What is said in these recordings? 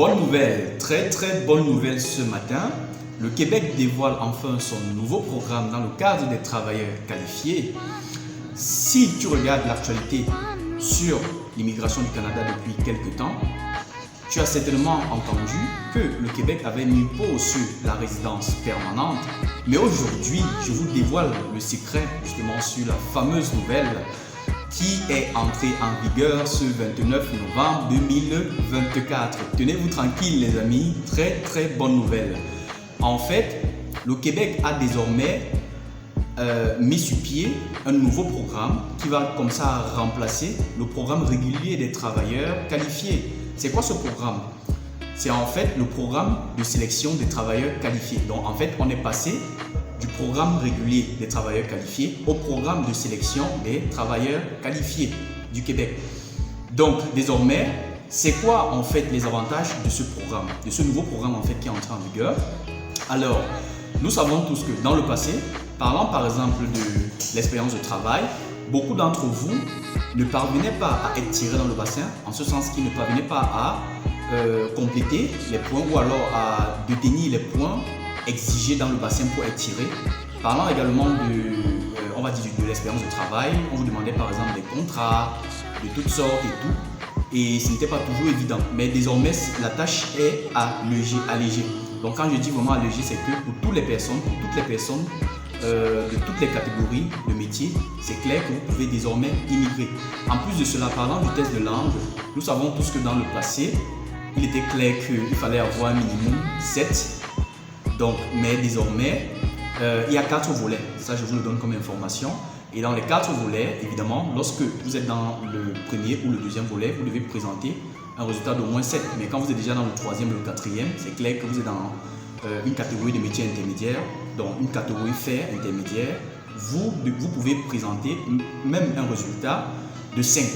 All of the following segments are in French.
Bonne nouvelle, très bonne nouvelle ce matin. Le Québec dévoile enfin son nouveau programme dans le cadre des travailleurs qualifiés. Si tu regardes l'actualité sur l'immigration du Canada depuis quelques temps, tu as certainement entendu que le Québec avait mis pause sur la résidence permanente. Mais aujourd'hui, je vous dévoile le secret justement sur la fameuse nouvelle qui est entrée en vigueur ce 29 novembre 2024. Tenez-vous tranquille les amis, très bonne nouvelle. En fait, le Québec a désormais mis sur pied un nouveau programme qui va comme ça remplacer le programme régulier des travailleurs qualifiés. C'est quoi ce programme? C'est en fait le programme de sélection des travailleurs qualifiés. Donc en fait, on est passé du programme régulier des travailleurs qualifiés au programme de sélection des travailleurs qualifiés du Québec. Donc désormais, c'est quoi en fait les avantages de ce programme, de ce nouveau programme en fait qui est entré en vigueur? Alors, nous savons tous que dans le passé, parlant par exemple de l'expérience de travail, beaucoup d'entre vous ne parvenaient pas à être tirés dans le bassin, en ce sens qu'ils ne parvenaient pas à compléter les points ou alors à détenir les points exigés dans le bassin pour être tiré. Parlant également on va dire de l'expérience de travail, on vous demandait par exemple des contrats de toutes sortes et tout, et ce n'était pas toujours évident. Mais désormais, la tâche est allégée. Donc quand je dis vraiment allégée, c'est que pour toutes les personnes, de toutes les catégories de métiers, c'est clair que vous pouvez désormais immigrer. En plus de cela, parlant du test de langue, nous savons tous que dans le passé, il était clair qu'il fallait avoir un minimum 7. Donc, mais désormais, il y a 4 volets. Ça, je vous le donne comme information. Et dans les 4 volets, évidemment, lorsque vous êtes dans le premier ou le deuxième volet, vous devez présenter un résultat d'au moins 7. Mais quand vous êtes déjà dans le troisième ou le quatrième, c'est clair que vous êtes dans une catégorie de métiers intermédiaires, donc une catégorie faire intermédiaire. Vous pouvez présenter même un résultat de 5.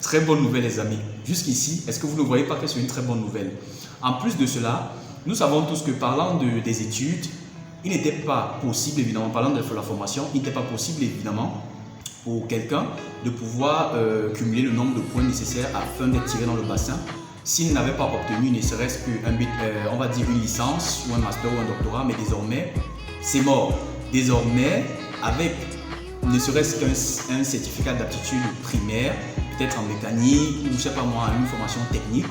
Très bonne nouvelle les amis. Jusqu'ici, est-ce que vous ne voyez pas que c'est une très bonne nouvelle? En plus de cela, nous savons tous que parlant des études, il n'était pas possible évidemment, parlant de la formation, il n'était pas possible évidemment pour quelqu'un de pouvoir cumuler le nombre de points nécessaires afin d'être tiré dans le bassin s'il n'avait pas obtenu ne serait-ce on va dire une licence ou un master ou un doctorat. Mais désormais, c'est mort. Désormais, avec ne serait-ce qu'un certificat d'aptitude primaire, peut-être en mécanique ou je sais pas moi, une formation technique,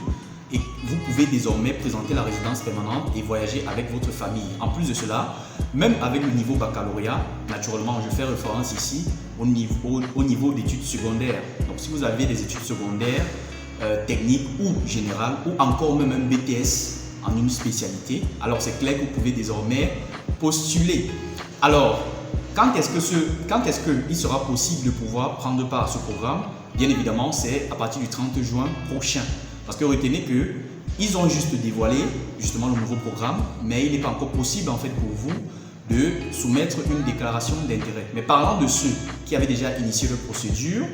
et vous pouvez désormais présenter la résidence permanente et voyager avec votre famille. En plus de cela, même avec le niveau baccalauréat, naturellement, je fais référence ici au niveau d'études secondaires. Donc si vous avez des études secondaires, techniques ou générales, ou encore même un BTS en une spécialité, alors c'est clair que vous pouvez désormais postuler. Alors, quand est-ce qu'il sera possible de pouvoir prendre part à ce programme? Bien évidemment, c'est à partir du 30 juin prochain. Parce que retenez qu'ils ont juste dévoilé justement le nouveau programme, mais il n'est pas encore possible en fait pour vous de soumettre une déclaration d'intérêt. Mais parlant de ceux qui avaient déjà initié leur procédure,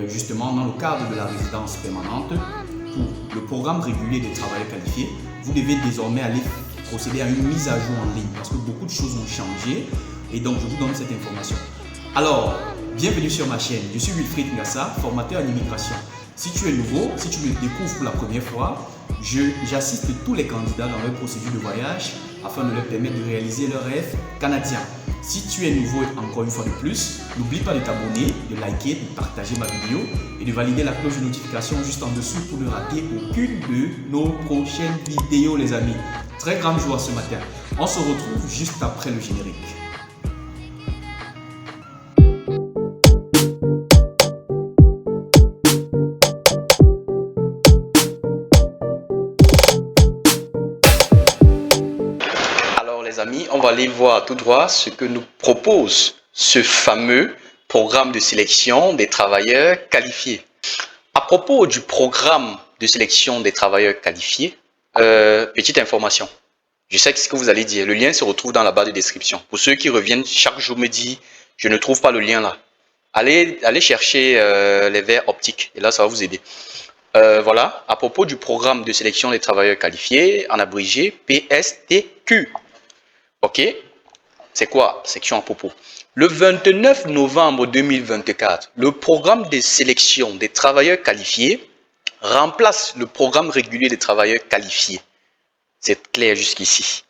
justement dans le cadre de la résidence permanente, pour le programme régulier des travailleurs qualifiés, vous devez désormais aller procéder à une mise à jour en ligne parce que beaucoup de choses ont changé et donc je vous donne cette information. Alors, bienvenue sur ma chaîne, je suis Wilfried Ngassa, formateur en immigration. Si tu es nouveau, si tu me découvres pour la première fois, j'assiste tous les candidats dans leur procédure de voyage afin de leur permettre de réaliser leurs rêves canadiens. Si tu es nouveau, encore une fois de plus, n'oublie pas de t'abonner, de liker, de partager ma vidéo et de valider la cloche de notification juste en dessous pour ne rater aucune de nos prochaines vidéos les amis. Très grande joie ce matin. On se retrouve juste après le générique. Les amis, on va aller voir tout droit ce que nous propose ce fameux programme de sélection des travailleurs qualifiés. À propos du programme de sélection des travailleurs qualifiés, petite information. Je sais ce que vous allez dire. Le lien se retrouve dans la barre de description. Pour ceux qui reviennent chaque jour me disent, je ne trouve pas le lien là. Allez chercher les verres optiques et là ça va vous aider. Voilà, à propos du programme de sélection des travailleurs qualifiés, en abrégé PSTQ. Ok, c'est quoi? Section à propos. Le 29 novembre 2024, le programme de sélection des travailleurs qualifiés remplace le programme régulier des travailleurs qualifiés. C'est clair jusqu'ici.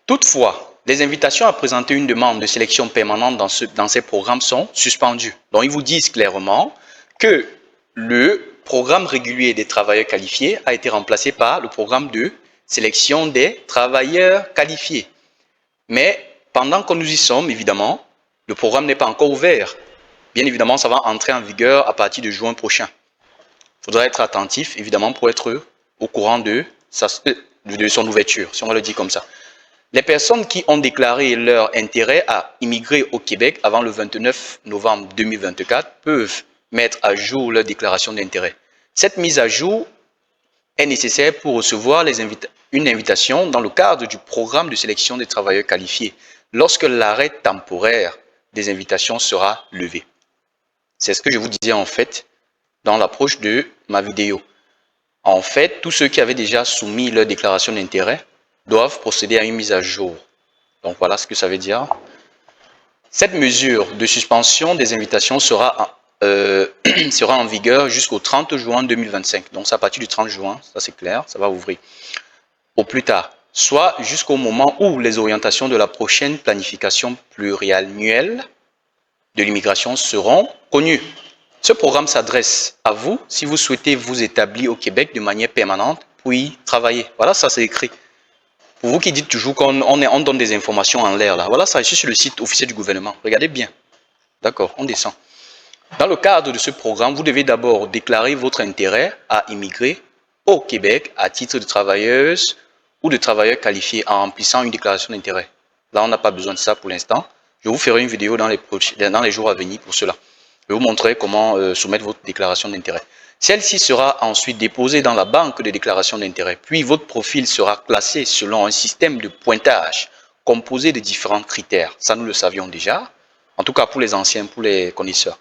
Toutefois, les invitations à présenter une demande de sélection permanente dans ces programmes sont suspendues. Donc, ils vous disent clairement que le programme régulier des travailleurs qualifiés a été remplacé par le programme de sélection des travailleurs qualifiés. Mais pendant que nous y sommes, évidemment, le programme n'est pas encore ouvert. Bien évidemment, ça va entrer en vigueur à partir de juin prochain. Il faudra être attentif, évidemment, pour être au courant de son ouverture, si on va le dire comme ça. Les personnes qui ont déclaré leur intérêt à immigrer au Québec avant le 29 novembre 2024 peuvent mettre à jour leur déclaration d'intérêt. Cette mise à jour est nécessaire pour recevoir une invitation dans le cadre du programme de sélection des travailleurs qualifiés lorsque l'arrêt temporaire des invitations sera levé. C'est ce que je vous disais en fait dans l'approche de ma vidéo. En fait, tous ceux qui avaient déjà soumis leur déclaration d'intérêt doivent procéder à une mise à jour. Donc voilà ce que ça veut dire. Cette mesure de suspension des invitations sera en vigueur jusqu'au 30 juin 2025. Donc c'est à partir du 30 juin, ça c'est clair, ça va ouvrir. Au plus tard, soit jusqu'au moment où les orientations de la prochaine planification pluriannuelle de l'immigration seront connues. Ce programme s'adresse à vous si vous souhaitez vous établir au Québec de manière permanente pour y travailler. Voilà, ça c'est écrit. Pour vous qui dites toujours qu'on donne des informations en l'air, là, voilà, ça ici sur le site officiel du gouvernement. Regardez bien. D'accord, on descend. Dans le cadre de ce programme, vous devez d'abord déclarer votre intérêt à immigrer au Québec à titre de travailleuse ou de travailleur qualifié en remplissant une déclaration d'intérêt. Là, on n'a pas besoin de ça pour l'instant. Je vous ferai une vidéo dans les jours à venir pour cela. Je vais vous montrer comment soumettre votre déclaration d'intérêt. Celle-ci sera ensuite déposée dans la banque de déclaration d'intérêt. Puis votre profil sera classé selon un système de pointage composé de différents critères. Ça, nous le savions déjà. En tout cas, pour les anciens, pour les connaisseurs.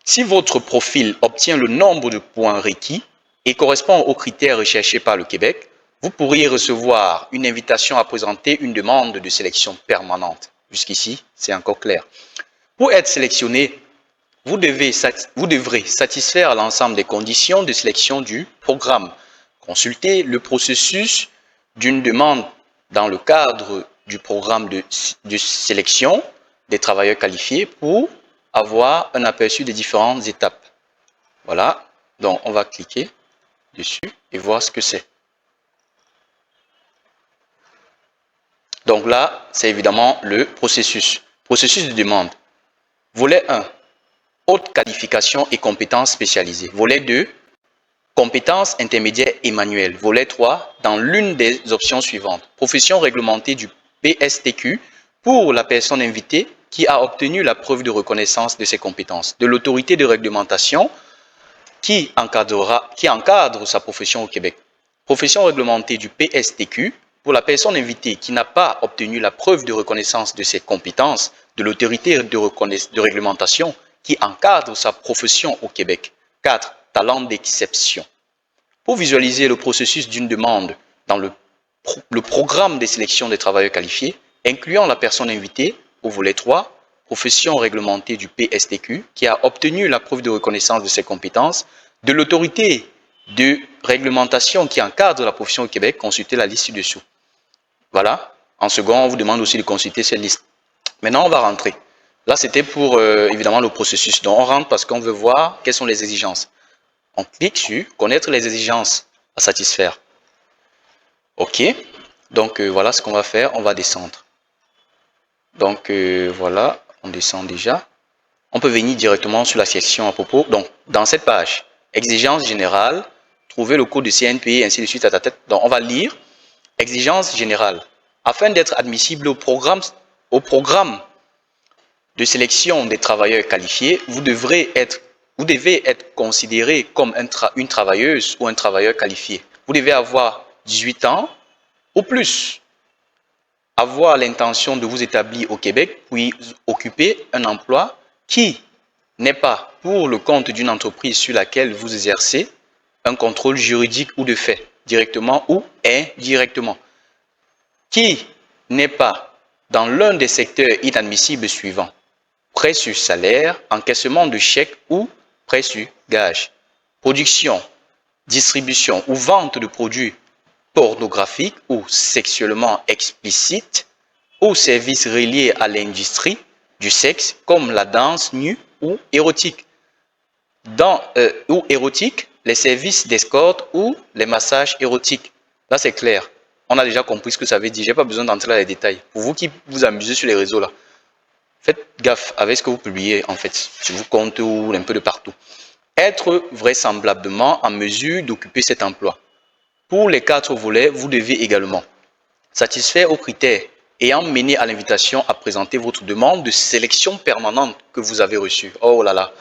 Si votre profil obtient le nombre de points requis et correspond aux critères recherchés par le Québec, vous pourriez recevoir une invitation à présenter une demande de sélection permanente. Jusqu'ici, c'est encore clair. Pour être sélectionné, vous devrez satisfaire l'ensemble des conditions de sélection du programme. Consultez le processus d'une demande dans le cadre du programme de sélection des travailleurs qualifiés pour avoir un aperçu des différentes étapes. Voilà, donc on va cliquer dessus et voir ce que c'est. Donc là, c'est évidemment le processus. Processus de demande. Volet 1. Haute qualification et compétences spécialisées. Volet 2. Compétences intermédiaires et manuelles. Volet 3. Dans l'une des options suivantes. Profession réglementée du PSTQ pour la personne invitée qui a obtenu la preuve de reconnaissance de ses compétences. De l'autorité de réglementation qui encadre sa profession au Québec. Profession réglementée du PSTQ pour la personne invitée qui n'a pas obtenu la preuve de reconnaissance de ses compétences. De l'autorité de réglementation qui encadre sa profession au Québec. 4. Talent d'exception. Pour visualiser le processus d'une demande dans le programme de sélection des travailleurs qualifiés, incluant la personne invitée au volet 3, profession réglementée du PSTQ, qui a obtenu la preuve de reconnaissance de ses compétences, de l'autorité de réglementation qui encadre la profession au Québec, consultez la liste ci-dessous. Voilà. En second, on vous demande aussi de consulter cette liste. Maintenant, on va rentrer. Là, c'était pour, évidemment, le processus. Donc, on rentre parce qu'on veut voir quelles sont les exigences. On clique sur « Connaître les exigences à satisfaire ». OK. Donc, voilà ce qu'on va faire. On va descendre. Donc, voilà. On descend déjà. On peut venir directement sur la section à propos. Donc, dans cette page, exigences générales, trouver le code de CNPI, et ainsi de suite à ta tête. Donc, on va lire exigences générales. Afin d'être admissible au programme de sélection des travailleurs qualifiés, vous devez être considéré comme une travailleuse ou un travailleur qualifié. Vous devez avoir 18 ans ou plus, avoir l'intention de vous établir au Québec, puis occuper un emploi qui n'est pas pour le compte d'une entreprise sur laquelle vous exercez un contrôle juridique ou de fait, directement ou indirectement, qui n'est pas dans l'un des secteurs inadmissibles suivants: prêt sur salaire, encaissement de chèques ou prêt sur gage, production, distribution ou vente de produits pornographiques ou sexuellement explicites ou services reliés à l'industrie du sexe comme la danse nue ou érotique. Les services d'escorte ou les massages érotiques. Là, c'est clair. On a déjà compris ce que ça veut dire. Je n'ai pas besoin d'entrer dans les détails. Pour vous qui vous amusez sur les réseaux, là, faites gaffe avec ce que vous publiez, en fait, sur vos comptes ou un peu de partout. Être vraisemblablement en mesure d'occuper cet emploi. Pour les 4 volets, vous devez également satisfaire aux critères ayant mené à l'invitation à présenter votre demande de sélection permanente que vous avez reçue. Oh là là,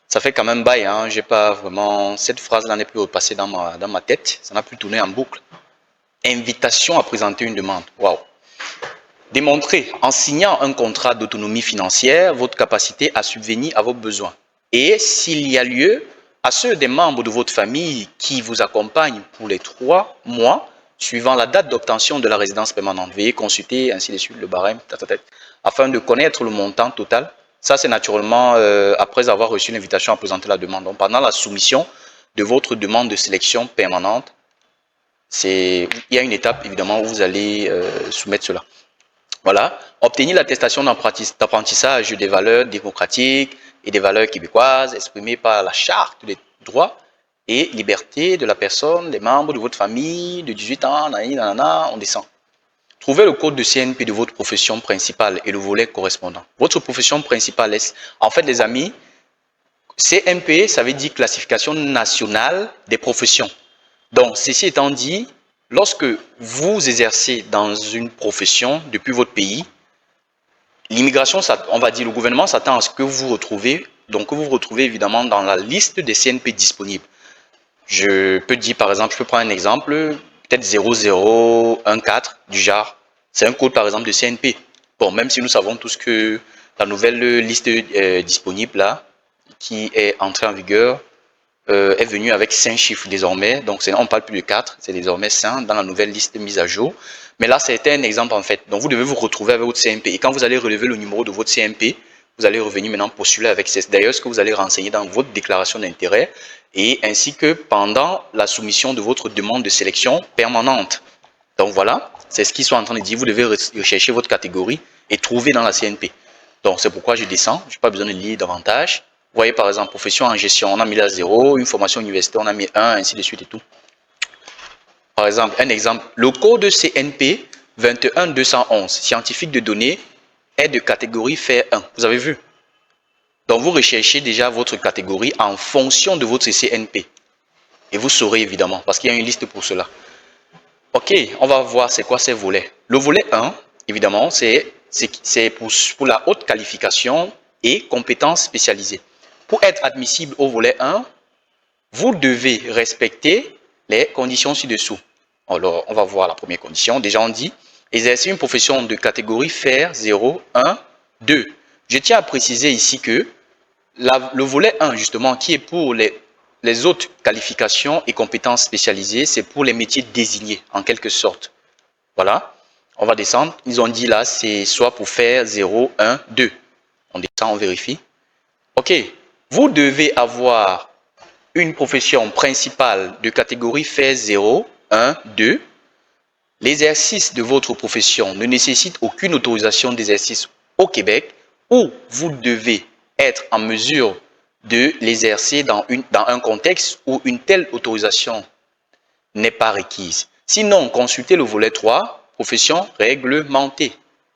ça fait quand même bail, hein. J'ai pas vraiment, cette phrase-là n'est plus repassée dans ma tête, ça n'a plus tourné en boucle. Invitation à présenter une demande. Waouh. Démontrer en signant un contrat d'autonomie financière votre capacité à subvenir à vos besoins. Et s'il y a lieu, à ceux des membres de votre famille qui vous accompagnent pour les 3 mois suivant la date d'obtention de la résidence permanente. Veuillez consulter ainsi de suite le barème afin de connaître le montant total. Ça, c'est naturellement après avoir reçu l'invitation à présenter la demande. Donc, pendant la soumission de votre demande de sélection permanente, il y a une étape évidemment où vous allez soumettre cela. Voilà, obtenir l'attestation d'apprentissage des valeurs démocratiques et des valeurs québécoises exprimées par la charte des droits et libertés de la personne, des membres de votre famille de 18 ans, on descend. Trouvez le code de CNP de votre profession principale et le volet correspondant. Votre profession principale est, en fait les amis, CNP, ça veut dire classification nationale des professions. Donc, ceci étant dit, lorsque vous exercez dans une profession depuis votre pays, l'immigration, on va dire, le gouvernement s'attend à ce que vous vous retrouvez, donc que vous vous retrouvez évidemment dans la liste des CNP disponibles. Je peux dire, par exemple, je peux prendre un exemple, peut-être 0014 du genre. C'est un code, par exemple, de CNP. Bon, même si nous savons tous que la nouvelle liste disponible là, qui est entrée en vigueur, est venue avec 5 chiffres désormais. Donc, on ne parle plus de 4, c'est désormais 5 dans la nouvelle liste mise à jour. Mais là, c'était un exemple en fait. Donc, vous devez vous retrouver avec votre CNP. Et quand vous allez relever le numéro de votre CNP, vous allez revenir maintenant postuler avec d'ailleurs ce que vous allez renseigner dans votre déclaration d'intérêt et ainsi que pendant la soumission de votre demande de sélection permanente. Donc, voilà, c'est ce qu'ils sont en train de dire. Vous devez rechercher votre catégorie et trouver dans la CNP. Donc, c'est pourquoi je descends. Je n'ai pas besoin de lire davantage. Vous voyez, par exemple, profession en gestion, on a mis là 0, une formation universitaire, on a mis 1, ainsi de suite et tout. Par exemple, un exemple, le code CNP 21211, scientifique de données, est de catégorie FAIR 1. Vous avez vu? Donc, vous recherchez déjà votre catégorie en fonction de votre CNP. Et vous saurez évidemment, parce qu'il y a une liste pour cela. Ok, on va voir c'est quoi ces volets. Le volet 1, évidemment, c'est pour la haute qualification et compétences spécialisées. Pour être admissible au volet 1, vous devez respecter les conditions ci-dessous. Alors, on va voir la première condition. Déjà, on dit exercer une profession de catégorie FAIR 0, 1, 2. Je tiens à préciser ici que le volet 1, justement, qui est pour les autres qualifications et compétences spécialisées, c'est pour les métiers désignés, en quelque sorte. Voilà. On va descendre. Ils ont dit là, c'est soit pour faire 0, 1, 2. On descend, on vérifie. OK. Vous devez avoir une profession principale de catégorie FAIR 0, 1, 2. L'exercice de votre profession ne nécessite aucune autorisation d'exercice au Québec ou vous devez être en mesure de l'exercer dans un contexte où une telle autorisation n'est pas requise. Sinon, consultez le volet 3, profession réglementée.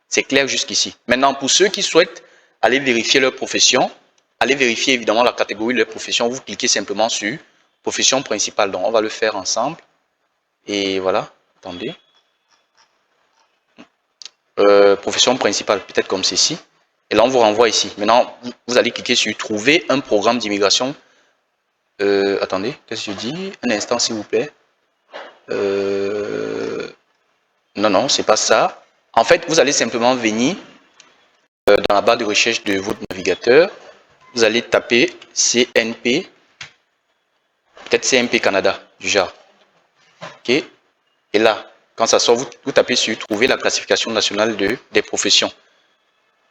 C'est clair jusqu'ici. Maintenant, pour ceux qui souhaitent aller vérifier leur profession, allez vérifier évidemment la catégorie de leur profession. Vous cliquez simplement sur profession principale. Donc, on va le faire ensemble. Et voilà. Attendez. Profession principale, peut-être comme ceci. Et là, on vous renvoie ici. Maintenant, vous allez cliquer sur trouver un programme d'immigration. Attendez, qu'est-ce que je dis? Un instant, s'il vous plaît. Non, c'est pas ça. En fait, vous allez simplement venir dans la barre de recherche de votre navigateur. Vous allez taper CNP, peut-être CNP Canada, du genre. OK. Et là, quand ça sort, vous tapez sur trouver la classification nationale des professions.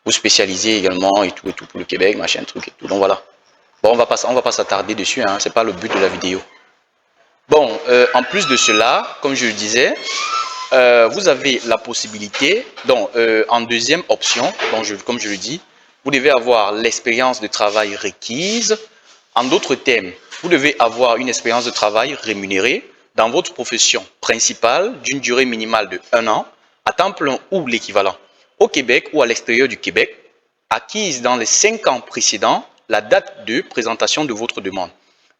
Vous spécialisez également et tout pour le Québec, machin, truc et tout. Donc voilà. Bon, on va pas s'attarder dessus, hein, c'est pas le but de la vidéo. Bon, en plus de cela, comme je le disais, vous avez la possibilité, donc en deuxième option, donc comme je le dis, vous devez avoir l'expérience de travail requise. En d'autres termes, vous devez avoir une expérience de travail rémunérée dans votre profession principale d'une durée minimale de 1 an, à temps plein ou l'équivalent, au Québec ou à l'extérieur du Québec, acquise dans les 5 ans précédents la date de présentation de votre demande.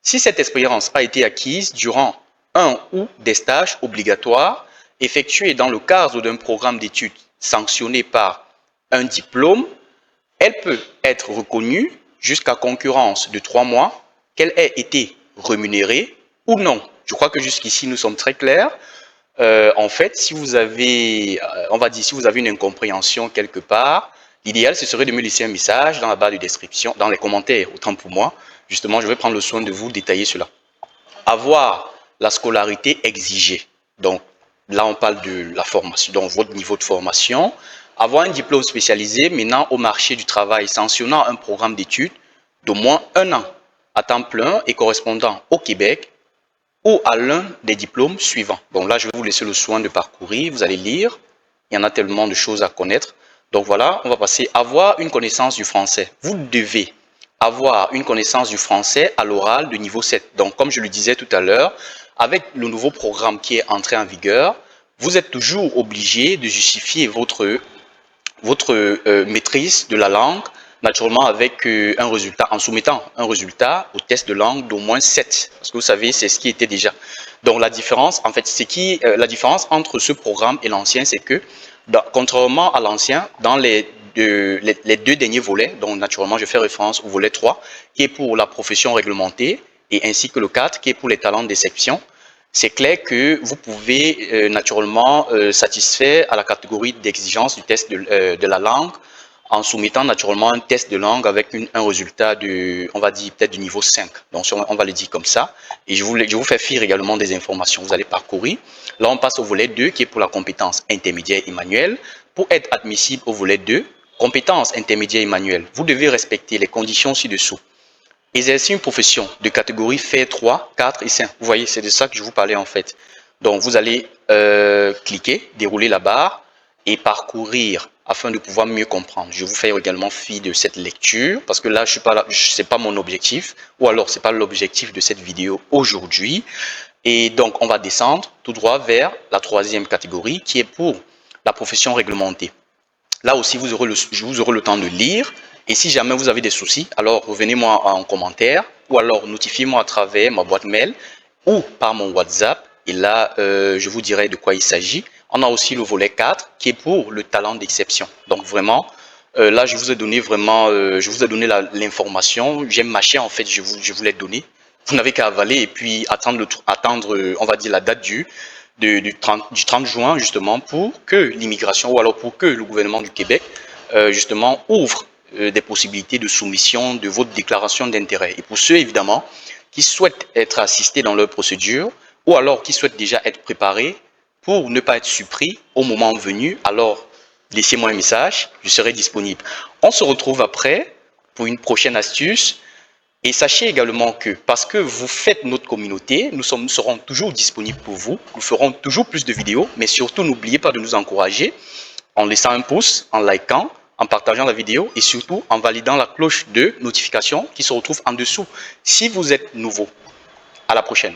Si cette expérience a été acquise durant un ou des stages obligatoires effectués dans le cadre d'un programme d'études sanctionné par un diplôme, elle peut être reconnue jusqu'à concurrence de 3 mois, qu'elle ait été rémunérée ou non. Je crois que jusqu'ici, nous sommes très clairs. En fait, si vous avez, on va dire, si vous avez une incompréhension quelque part, l'idéal, ce serait de me laisser un message dans la barre de description, dans les commentaires, autant pour moi. Justement, je vais prendre le soin de vous détailler cela. Avoir la scolarité exigée. Donc, là, on parle de la formation, donc votre niveau de formation. Avoir un diplôme spécialisé menant au marché du travail sanctionnant un programme d'études d'au moins 1 an à temps plein et correspondant au Québec ou à l'un des diplômes suivants. Bon, là, je vais vous laisser le soin de parcourir. Vous allez lire. Il y en a tellement de choses à connaître. Donc voilà, on va passer à avoir une connaissance du français. Vous devez avoir une connaissance du français à l'oral de niveau 7. Donc, comme je le disais tout à l'heure, avec le nouveau programme qui est entré en vigueur, vous êtes toujours obligé de justifier votre maîtrise de la langue, naturellement avec un résultat, en soumettant un résultat au test de langue d'au moins 7. Parce que vous savez, c'est ce qui était déjà. Donc la différence, en fait, la différence entre ce programme et l'ancien, c'est que, contrairement à l'ancien, dans les deux derniers volets, donc naturellement je fais référence au volet 3, qui est pour la profession réglementée, et ainsi que le 4, qui est pour les talents d'exception, c'est clair que vous pouvez naturellement satisfaire à la catégorie d'exigence du test de la langue en soumettant naturellement un test de langue avec un résultat de, on va dire peut-être du niveau 5. Donc on va le dire comme ça. Et je vous fais faire également des informations. Vous allez parcourir. Là, on passe au volet 2 qui est pour la compétence intermédiaire et manuelle. Pour être admissible au volet 2, compétence intermédiaire et manuelle, vous devez respecter les conditions ci-dessous. Exercer une profession de catégorie fait 3, 4 et 5. Vous voyez, c'est de ça que je vous parlais en fait. Donc, vous allez cliquer, dérouler la barre et parcourir afin de pouvoir mieux comprendre. Je vous fais également fi de cette lecture parce que là, c'est pas mon objectif ou alors c'est pas l'objectif de cette vidéo aujourd'hui. Et donc, on va descendre tout droit vers la 3e catégorie qui est pour la profession réglementée. Là aussi, vous aurez le temps de lire. Et si jamais vous avez des soucis, alors revenez-moi en commentaire ou alors notifiez-moi à travers ma boîte mail ou par mon WhatsApp. Et là, je vous dirai de quoi il s'agit. On a aussi le volet 4 qui est pour le talent d'exception. Donc vraiment, là, je vous ai donné vraiment, l'information. J'ai mâché en fait, je vous l'ai donné. Vous n'avez qu'à avaler et puis attendre, on va dire, la date du 30 juin justement pour que l'immigration ou alors pour que le gouvernement du Québec justement ouvre des possibilités de soumission de votre déclaration d'intérêt. Et pour ceux évidemment qui souhaitent être assistés dans leur procédure ou alors qui souhaitent déjà être préparés pour ne pas être surpris au moment venu, alors laissez-moi un message, je serai disponible. On se retrouve après pour une prochaine astuce. Et sachez également que parce que vous faites notre communauté, nous serons toujours disponibles pour vous. Nous ferons toujours plus de vidéos, mais surtout n'oubliez pas de nous encourager en laissant un pouce, en likant, en partageant la vidéo et surtout en validant la cloche de notification qui se retrouve en dessous si vous êtes nouveau. À la prochaine.